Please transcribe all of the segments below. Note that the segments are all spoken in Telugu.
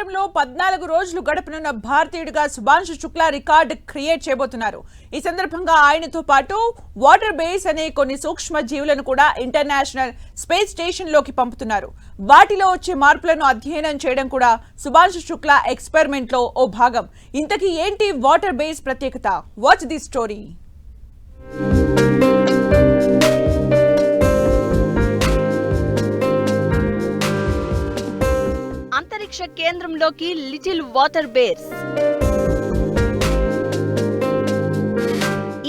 కేంద్రంలో 14 రోజులు గడపనున్న భారతీయుడిగా శుభాంశు శుక్లా రికార్డ్ క్రియేట్ చేయబోతున్నారు. ఈ సందర్భంగా ఆయనతో పాటు వాటర్ బేస్ అనే కొన్ని సూక్ష్మ జీవులను కూడా ఇంటర్నేషనల్ స్పేస్ స్టేషన్ లోకి పంపుతున్నారు. వాటిలో వచ్చే మార్పులను అధ్యయనం చేయడం కూడా శుభాంశు శుక్లా ఎక్స్పెరిమెంట్ లో ఓ భాగం. ఇంతకీ ఏంటి వాటర్ బేస్ ప్రత్యేకత? Watch the story. అంతరిక్ష కేంద్రంలోకి లిటిల్ వాటర్ బేర్స్.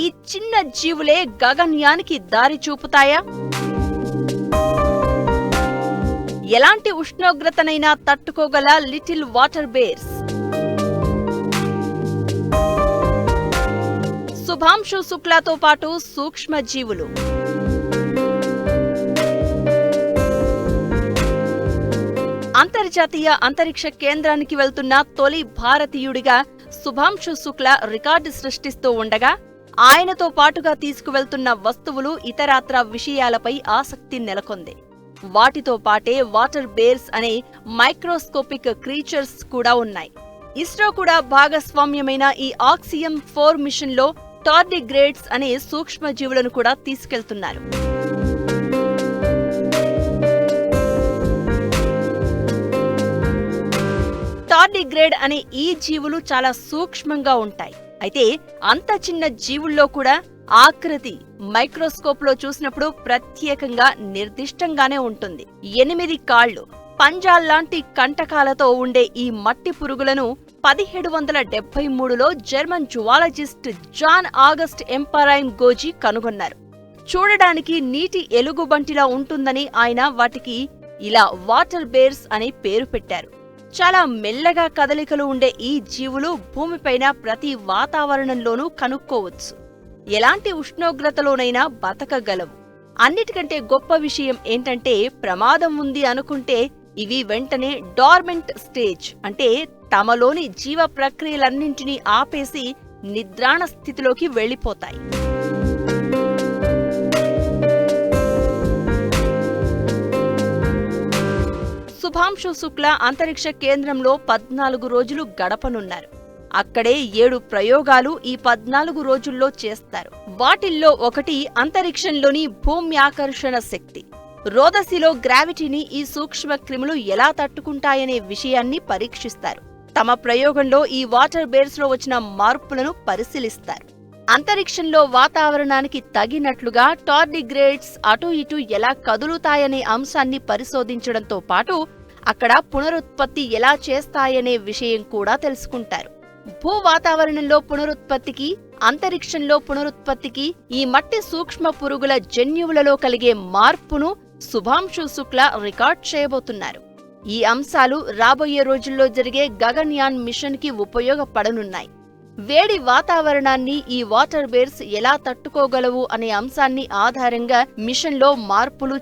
ఈ చిన్న జీవులే గగన్యానికి దారి చూపుతాయా? ఎలాంటి ఉష్ణోగ్రతనైనా తట్టుకోగల లిటిల్ వాటర్ బేర్స్. శుభాంశు శుక్లాతో పాటు సూక్ష్మ జీవులు. అంతర్జాతీయ అంతరిక్ష కేంద్రానికి వెళ్తున్న తొలి భారతీయుడిగా శుభాంశు శుక్లా రికార్డు సృష్టిస్తూ ఉండగా, ఆయనతో పాటుగా తీసుకువెళ్తున్న వస్తువులు ఇతరాత్ర విషయాలపై ఆసక్తి నెలకొంది. వాటితో పాటే వాటర్ బేర్స్ అనే మైక్రోస్కోపిక్ క్రీచర్స్ కూడా ఉన్నాయి. ఇస్రో కూడా భాగస్వామ్యమైన ఈ ఆక్సియం 4 మిషన్లో టార్డిగ్రేడ్స్ అనే సూక్ష్మ జీవులను కూడా తీసుకెళ్తున్నారు. టార్డిగ్రేడ్ అనే ఈ జీవులు చాలా సూక్ష్మంగా ఉంటాయి. అయితే అంత చిన్న జీవుల్లో కూడా ఆకృతి మైక్రోస్కోప్ లో చూసినప్పుడు ప్రత్యేకంగా నిర్దిష్టంగానే ఉంటుంది. 8 కాళ్లు, పంజాల్లాంటి కంటకాలతో ఉండే ఈ మట్టి పురుగులను 1773లో German zoologist Johann August Ephraim Goeze కనుగొన్నారు. చూడడానికి నీటి ఎలుగుబంటిలా ఉంటుందని ఆయన వాటికి ఇలా వాటర్ బేర్స్ అని పేరు పెట్టారు. చాలా మెల్లగా కదలికలు ఉండే ఈ జీవులు భూమిపైన ప్రతి వాతావరణంలోనూ కనుక్కోవచ్చు. ఎలాంటి ఉష్ణోగ్రతలోనైనా బతకగలవు. అన్నిటికంటే గొప్ప విషయం ఏంటంటే, ప్రమాదం ఉంది అనుకుంటే ఇవి వెంటనే డార్మెంట్ స్టేజ్ అంటే తమలోని జీవ ప్రక్రియలన్నింటినీ ఆపేసి నిద్రాణ స్థితిలోకి వెళ్లిపోతాయి. శుభాంశు శుక్లా అంతరిక్ష కేంద్రంలో 14 రోజులు గడపనున్నారు. అక్కడే 7 ప్రయోగాలు ఈ 14 రోజుల్లో చేస్తారు. వాటిల్లో ఒకటి అంతరిక్షంలోని భూమ్యాకర్షణ శక్తి. రోదసిలో గ్రావిటీని ఈ సూక్ష్మ క్రిములు ఎలా తట్టుకుంటాయనే విషయాన్ని పరీక్షిస్తారు. తమ ప్రయోగంలో ఈ వాటర్ బేర్స్ లో వచ్చిన మార్పులను పరిశీలిస్తారు. అంతరిక్షంలో వాతావరణానికి తగినట్లుగా టార్డిగ్రేడ్స్ అటూ ఇటూ ఎలా కదులుతాయనే అంశాన్ని పరిశోధించడంతో పాటు అక్కడ పునరుత్పత్తి ఎలా చేస్తాయనే విషయం కూడా తెలుసుకుంటారు. భూ వాతావరణంలో పునరుత్పత్తికి, అంతరిక్షంలో పునరుత్పత్తికి ఈ మట్టి సూక్ష్మ పురుగుల జన్యువులలో కలిగే మార్పును శుభాంశు శుక్లా రికార్డ్ చేయబోతున్నారు. ఈ అంశాలు రాబోయే రోజుల్లో జరిగే గగన్యాన్ మిషన్ కి ఉపయోగపడనున్నాయి. వేడి వాతావరణాన్ని ఈ వాటర్ బేర్స్ ఎలా తట్టుకోగలవు అనే అంశాన్ని ఆధారంగా మిషన్లో మార్పులు